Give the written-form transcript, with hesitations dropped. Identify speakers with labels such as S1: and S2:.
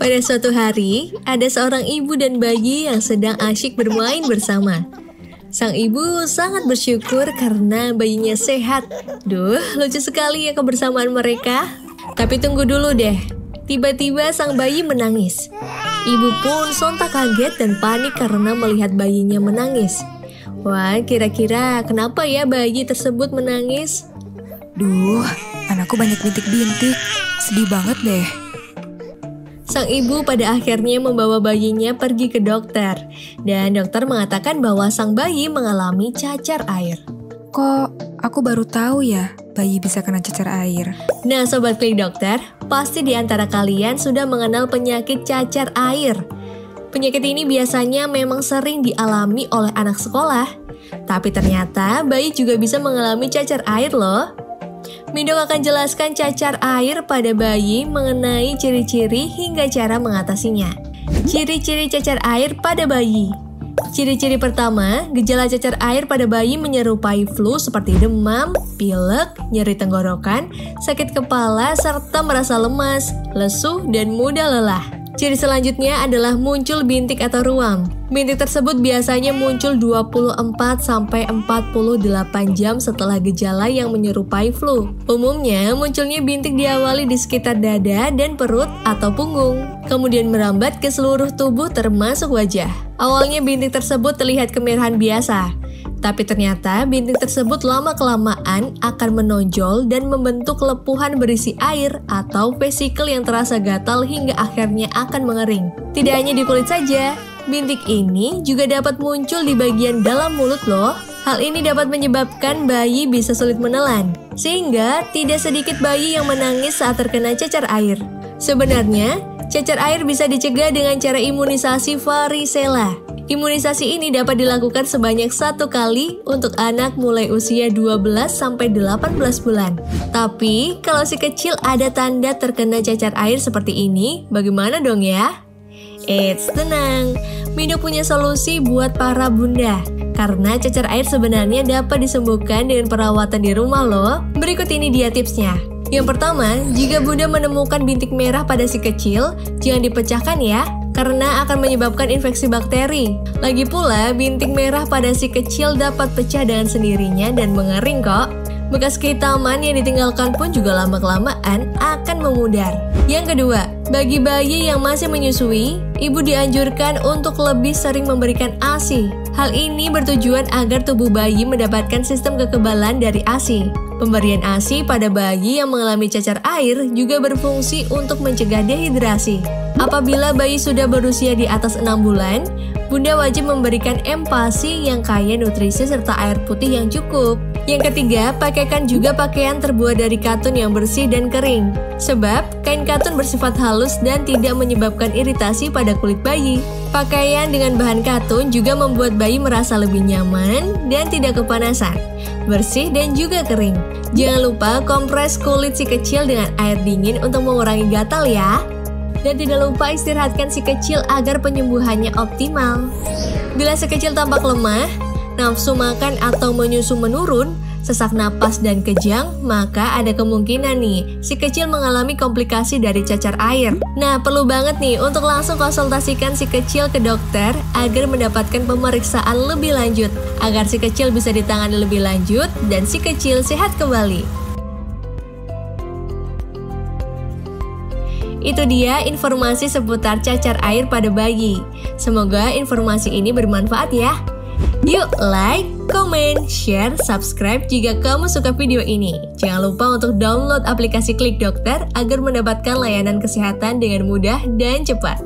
S1: Pada suatu hari, ada seorang ibu dan bayi yang sedang asyik bermain bersama. Sang ibu sangat bersyukur karena bayinya sehat. Duh, lucu sekali ya kebersamaan mereka. Tapi tunggu dulu deh. Tiba-tiba sang bayi menangis. Ibu pun sontak kaget dan panik karena melihat bayinya menangis. Wah, kira-kira kenapa ya bayi tersebut menangis?
S2: Duh, anakku banyak bintik-bintik. Sedih banget deh.
S1: Sang ibu pada akhirnya membawa bayinya pergi ke dokter. Dan dokter mengatakan bahwa sang bayi mengalami cacar air.
S2: Kok aku baru tahu ya bayi bisa kena cacar air?
S1: Nah, Sobat Klik Dokter, pasti di antara kalian sudah mengenal penyakit cacar air. Penyakit ini biasanya memang sering dialami oleh anak sekolah. Tapi ternyata bayi juga bisa mengalami cacar air loh. Mindok akan jelaskan cacar air pada bayi mengenai ciri-ciri hingga cara mengatasinya. Ciri-ciri cacar air pada bayi. Ciri-ciri pertama, gejala cacar air pada bayi menyerupai flu seperti demam, pilek, nyeri tenggorokan, sakit kepala, serta merasa lemas, lesu, dan mudah lelah. Ciri selanjutnya adalah muncul bintik atau ruam. Bintik tersebut biasanya muncul 24-48 jam setelah gejala yang menyerupai flu. Umumnya, munculnya bintik diawali di sekitar dada dan perut atau punggung, kemudian merambat ke seluruh tubuh termasuk wajah. Awalnya bintik tersebut terlihat kemerahan biasa, tapi ternyata bintik tersebut lama-kelamaan akan menonjol dan membentuk lepuhan berisi air atau vesikel yang terasa gatal hingga akhirnya akan mengering. Tidak hanya di kulit saja, bintik ini juga dapat muncul di bagian dalam mulut loh. Hal ini dapat menyebabkan bayi bisa sulit menelan, sehingga tidak sedikit bayi yang menangis saat terkena cacar air. Sebenarnya, cacar air bisa dicegah dengan cara imunisasi varicella. Imunisasi ini dapat dilakukan sebanyak 1 kali untuk anak mulai usia 12-18 bulan. Tapi, kalau si kecil ada tanda terkena cacar air seperti ini, bagaimana dong ya? Eits, tenang. Mindok punya solusi buat para bunda. Karena cacar air sebenarnya dapat disembuhkan dengan perawatan di rumah loh. Berikut ini dia tipsnya. Yang pertama, jika bunda menemukan bintik merah pada si kecil, jangan dipecahkan ya, karena akan menyebabkan infeksi bakteri. Lagi pula, bintik merah pada si kecil dapat pecah dengan sendirinya dan mengering kok. Bekas kehitaman yang ditinggalkan pun juga lama-kelamaan akan memudar. Yang kedua, bagi bayi yang masih menyusui, ibu dianjurkan untuk lebih sering memberikan ASI. Hal ini bertujuan agar tubuh bayi mendapatkan sistem kekebalan dari ASI. Pemberian ASI pada bayi yang mengalami cacar air juga berfungsi untuk mencegah dehidrasi. Apabila bayi sudah berusia di atas 6 bulan, bunda wajib memberikan empasi yang kaya nutrisi serta air putih yang cukup. Yang ketiga, pakaikan juga pakaian terbuat dari katun yang bersih dan kering. Sebab, kain katun bersifat halus dan tidak menyebabkan iritasi pada kulit bayi. Pakaian dengan bahan katun juga membuat bayi merasa lebih nyaman dan tidak kepanasan, bersih dan juga kering. Jangan lupa kompres kulit si kecil dengan air dingin untuk mengurangi gatal ya. Dan tidak lupa istirahatkan si kecil agar penyembuhannya optimal. Bila si kecil tampak lemah, nafsu makan atau menyusu menurun, sesak napas dan kejang, maka ada kemungkinan nih si kecil mengalami komplikasi dari cacar air. Nah, perlu banget nih untuk langsung konsultasikan si kecil ke dokter agar mendapatkan pemeriksaan lebih lanjut, agar si kecil bisa ditangani lebih lanjut dan si kecil sehat kembali. Itu dia informasi seputar cacar air pada bayi. Semoga informasi ini bermanfaat ya. Yuk like, komen, share, subscribe jika kamu suka video ini. Jangan lupa untuk download aplikasi Klik Dokter agar mendapatkan layanan kesehatan dengan mudah dan cepat.